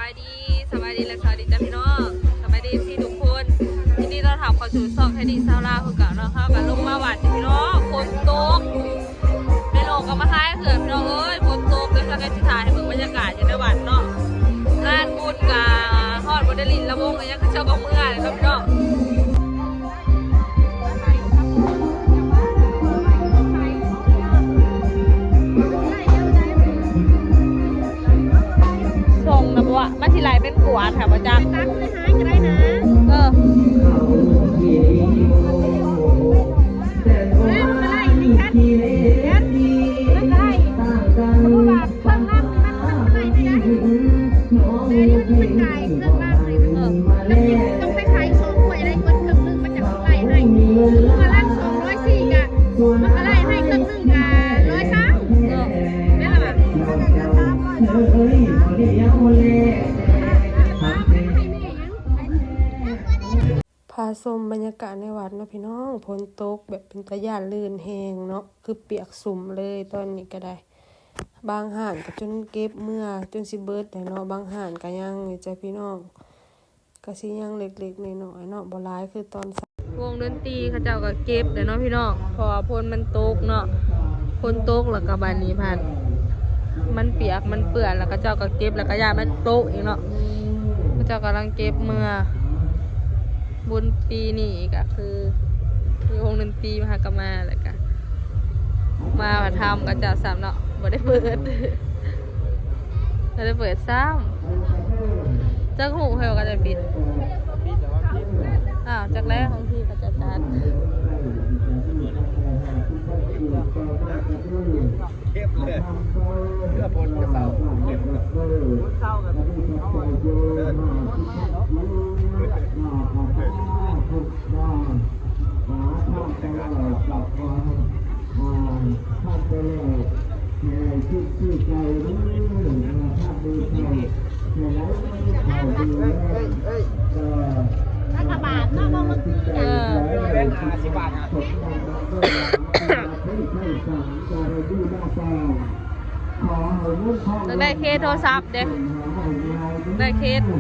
ายดีสบายดีและสวัสดีจ้าพี่น้องสบายดีพี่ทุกคนที่นี่เราทำข้าวสูตรซอกให้ดีซาวลาคือกันเนาะเข้ากันลงมาหวานพี่น้องฝนตกแม่โลก็มาท้ายเขื่อนพี่น้องเอ้ยฝนตกแล้วสักการถ่ายให้เบิ่งบรรยากาศอยู่ในหวานเนาะงานบุญกาฮอดบนเดลินละวงยังเจ้าของเมื่อเลยครับพี่น้องส่งนะบัวมาทีไรเป็นกวาดแถวประจักษ์ตักเลยหายก็ได้นะพาชมบรรยากาศในวัดเนาะพี่น้องฝนตกแบบเป็นตะย่านลื่นแหงเนาะคือเปียกสุ่มเลยตอนนี้ก็ได้บางห่านก็จนเก็บเมื่อจนสิเบิดเลยเนาะบางห่านก็ยังนี่จ้ะพี่น้องก็สิยังเล็กๆน้อยๆเนาะบ่หลายคือตอนวงดนตรีเขาเจ้าก็เก็บเลยเนาะพี่น้องพอฝนมันตกเนาะฝนตกแล้วก็บัดนี้พันมันเปียกมันเปื้อนแล้วก็เจ้าก็เก็บแล้วก็ย่ามันโตกอีกเนาะเขาเจ้ากำลังเก็บเมื่อบุญปีนี่ก็คือมีวงดนตรีมหากรรมาแล้วก็มาทำกับเจ้าสามเนาะบ่ได้เปิดซ้ำจักหูเขาก็จะปิดอ้าวจากแรกของพี่ก็จะจัดเก็บเลยเพื่อพลกระเสาเก็บเลยเสากันเดินรัฐบาลเนาะมองมันคือแบงค์50 บาทนะได้เคสโทรศัพท์เด็กได้เคสมา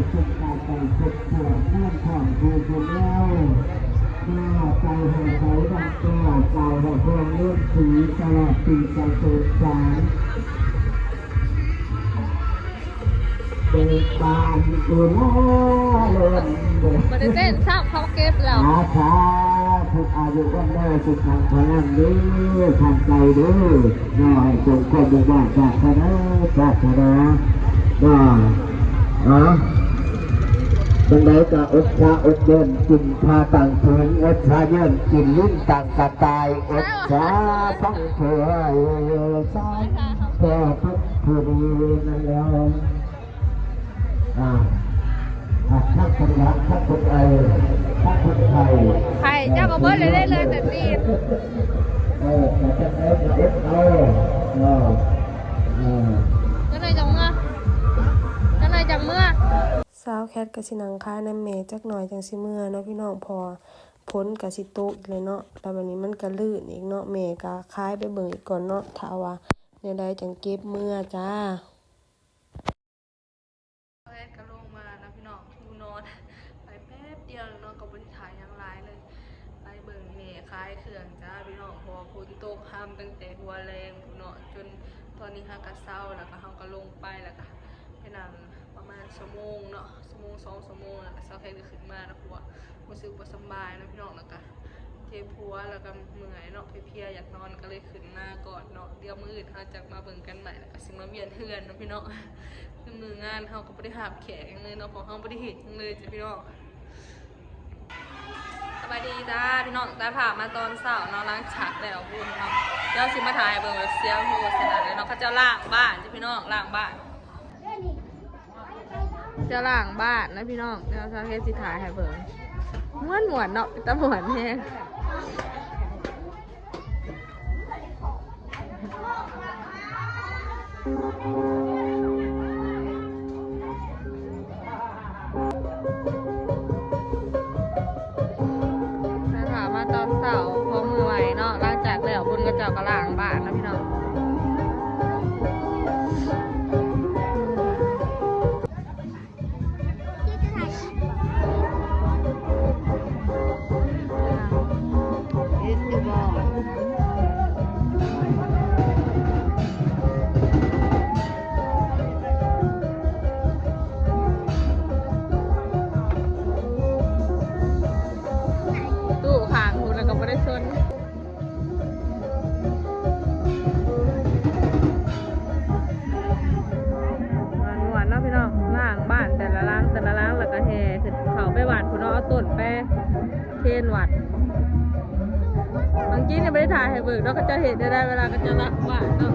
ได้เต้นซ้ำเขาเก็บแล้วทุกอายุวันเดิมสุขทางพลังดีทางใจดีน้อยจงคนอยู่บ้านจากคณะจังใดก็อดชาอดเย็นกินชาต่างถึงอดชาเย็นกินลิ้นต่างกระตายอดชาต้องเถื่อนสายแก่พัดผู้ดีนั่นแล้วทักคนรักทักคนไอทักคนไทยใครเจ้าก็เบิ้ลเลยได้เลยแต่ตีนก็เลยจังเมื่อสาวแคทกะสินังค้าน้ำเมจักหน่อยจังสิเมื่อเนาะพี่น้องพอพ้นกะสิโตกเลยเนาะแล้ววันนี้มันก็ลื่นอีกเนาะเมกะคล้ายไปเบิ่งอีกก่อนเนาะถ้าว่าเนี่ยได้จังเก็บเมื่อจ้าแคทก็ลงมานะพี่น้องอยู่นอนไปแป๊บเดียวเนาะกับบริถ่ายยังร้ายเลยไปเบิ่งเมคล้ายเครื่องจ้าพี่น้องพอพ้นโตกห้ามตั้งแต่หัวแรงเนาะจนตอนนี้ฮะก็เศร้าแล้วก็เฮาก็ลงไปแล้วก็ไปนั่งประมาณชั่วโมงเนาะ2 ชั่วโมงแล้วก็เศร้าแค่ก็ขึ้นมาแล้วเพราะว่ารู้สึกบ่สบายนะพี่น้องแล้วก็เจ็บหัวแล้วก็เมื่อยเนาะเพลียอยากนอนก็เลยขึ้นมาก่อนเนาะเดี๋ยวมื้ออื่นเฮาจะมาเบิ่งกันใหม่แล้วก็สิมาเวียนเฮือนเนาะพี่น้องคือมืองานเฮาก็บ่ได้หาบแขกเลยเนาะเพราะเฮาบ่ได้เฮ็ดหยังเลยจ้ะพี่น้องสบายดีจ้าพี่น้องตาผ่ามาตอนเช้าเนาะล้างฉากแล้วบุญเนาะเดี๋ยวสิมาถ่ายเบิ่งแบบเสียงโหดขนาดเลยเนาะเขาจะล้างบ้านจ้ะพี่น้องล้างบ้านจะล้างบ้านนะพี่น้องเดี๋ยวซาเคสิถ่ายให้เบิ่งม่วนเนาะตะม่วนแฮงมาตอนเช้าพอมือไหวเนาะล้างจากแล้วบุญก็เจ้าก็ล้างบ้านนะพี่น้อง เ ล่างบ้านแต่ละล้างแล้วก็แห่ขึ้นเขาไปวัดพุ่นเนาะเอาต้นไปเทนวัดบางทีเนี่ยไม่ได้ถ่ายให้เบิกเนาะก็จะเห็นได้เวลาก็จะละบ้านเนาะ